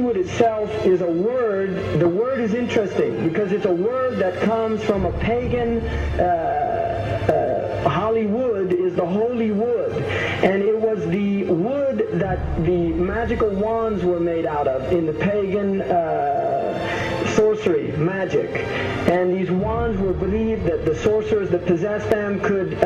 Hollywood itself is a word. The word is interesting because it's a word that comes from a pagan. Hollywood is the holy wood, and it was the wood that the magical wands were made out of in the pagan sorcery, magic. And these wands were believed that the sorcerers that possessed them could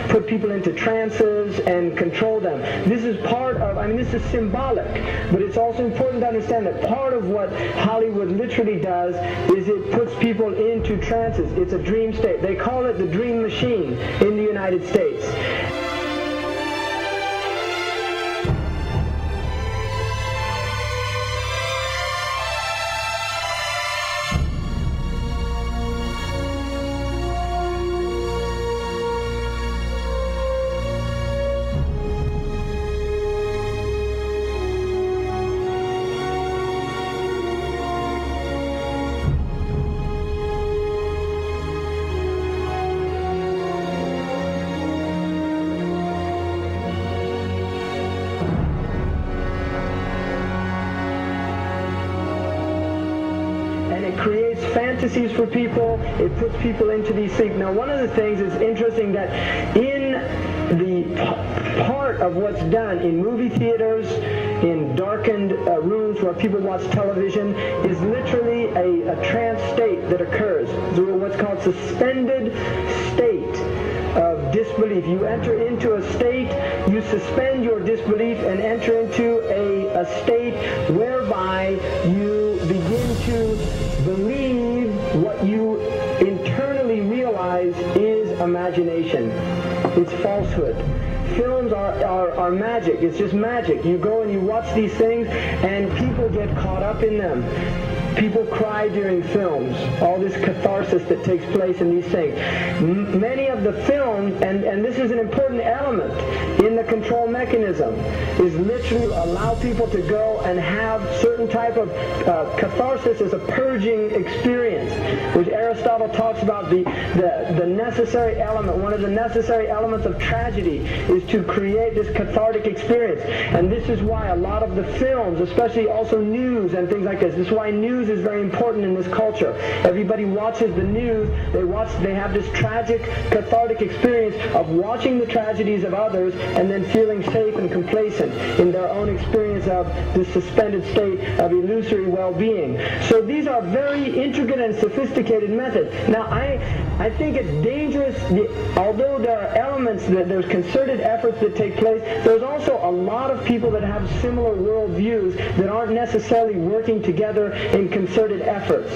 put people into trances and control them. This is part of, this is symbolic, but it's also important to understand that part of what Hollywood literally does is it puts people into trances. It's a dream state. They call it the dream machine in the United States. Fantasies for people, it puts people into these sleep. Now, one of the things is interesting that in the part of what's done in movie theaters, in darkened rooms where people watch television, is literally a trance state that occurs. So what's called suspended state of disbelief. You enter into a state, you suspend your disbelief and enter into a state whereby you begin to believe what you internally realize is imagination. It's falsehood. Films are magic. It's just magic. You go and you watch these things and people get caught up in them. People cry during films, all this catharsis that takes place in these things. Many of the films, and this is an important element in the control mechanism, is literally allow people to go and have certain type of catharsis as a purging experience, which Aristotle talks about the necessary element. One of the necessary elements of tragedy is to create this cathartic experience. And this is why a lot of the films, especially also news and things like this is why news is very important in this culture. Everybody watches the news. They have this tragic, cathartic experience of watching the tragedies of others and then feeling safe and complacent in their own experience of this suspended state of illusory well-being. So these are very intricate and sophisticated methods. Now, I think it's dangerous, although there are elements that there's concerted efforts that take place, there's also a lot of people that have similar worldviews that aren't necessarily working together in concerted efforts.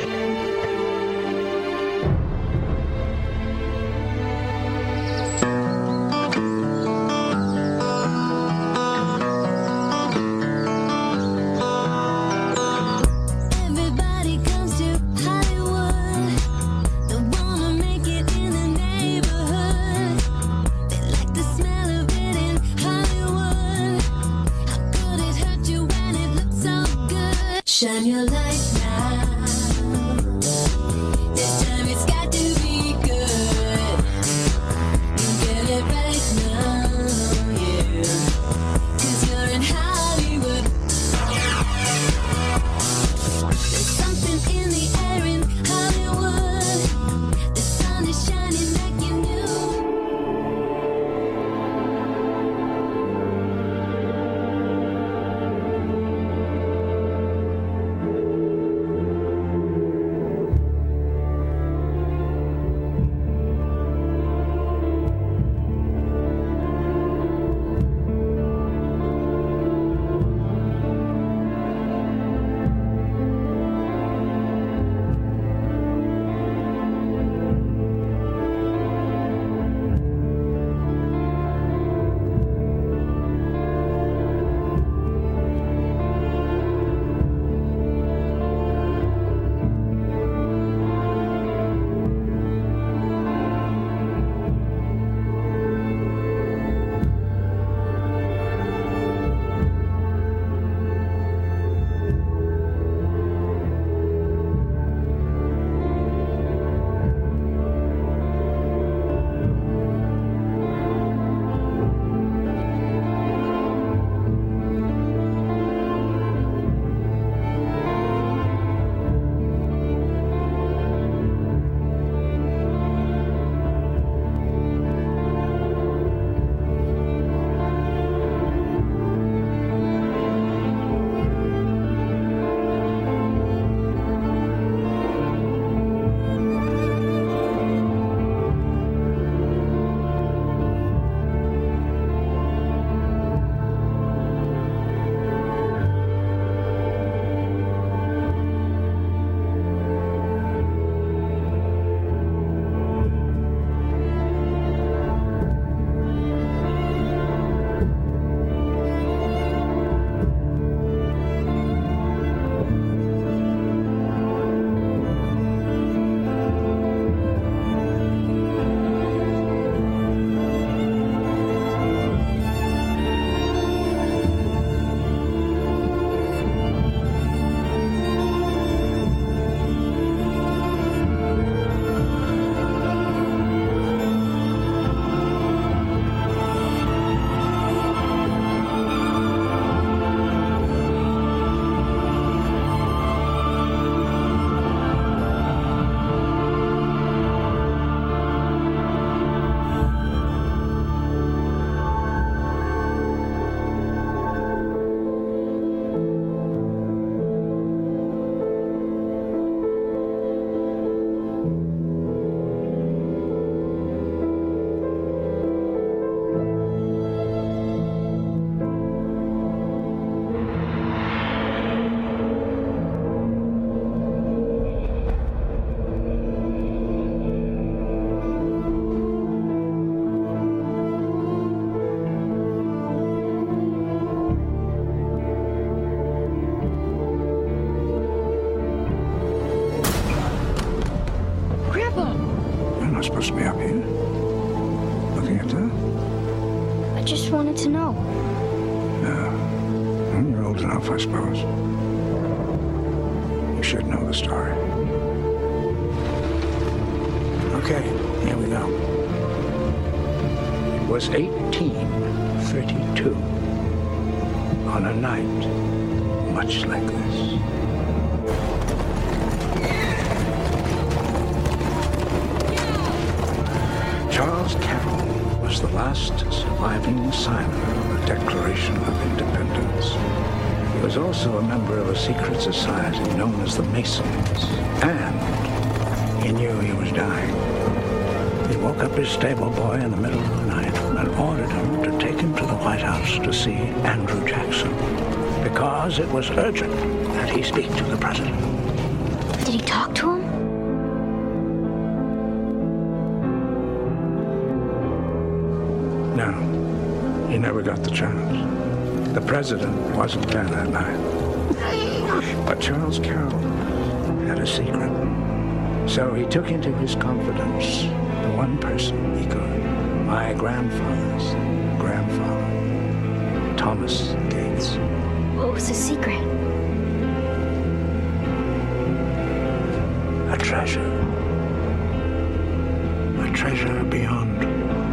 Shine your light now. This time it's got to be good. You get it right now, yeah. 'Cause you're in Hollywood. There's something in the air in Hollywood. The sun is shining like you knew. supposed to be up here. Looking at that? I just wanted to know. No. Well, you're old enough, I suppose. You should know the story. Okay, here we go. It was 1832. On a night much like this. Charles Carroll was the last surviving signer of the Declaration of Independence. He was also a member of a secret society known as the Masons, and he knew he was dying. He woke up his stable boy in the middle of the night and ordered him to take him to the White House to see Andrew Jackson, because it was urgent that he speak to the president. Did he talk to him? No, he never got the chance. The president wasn't there that night. But Charles Carroll had a secret. So he took into his confidence the one person he could, my grandfather's grandfather, Thomas Gates. What was his secret? A treasure. A treasure beyond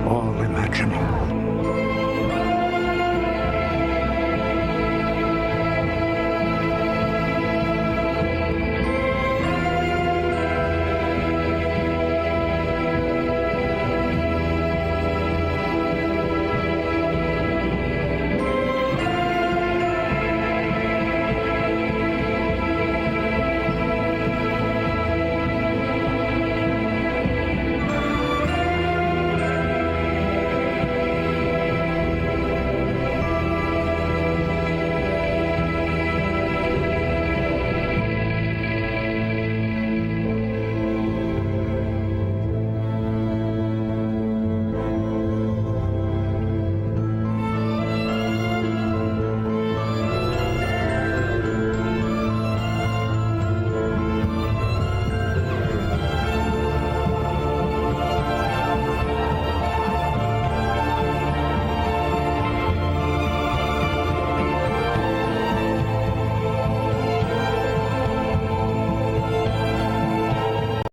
all imagining.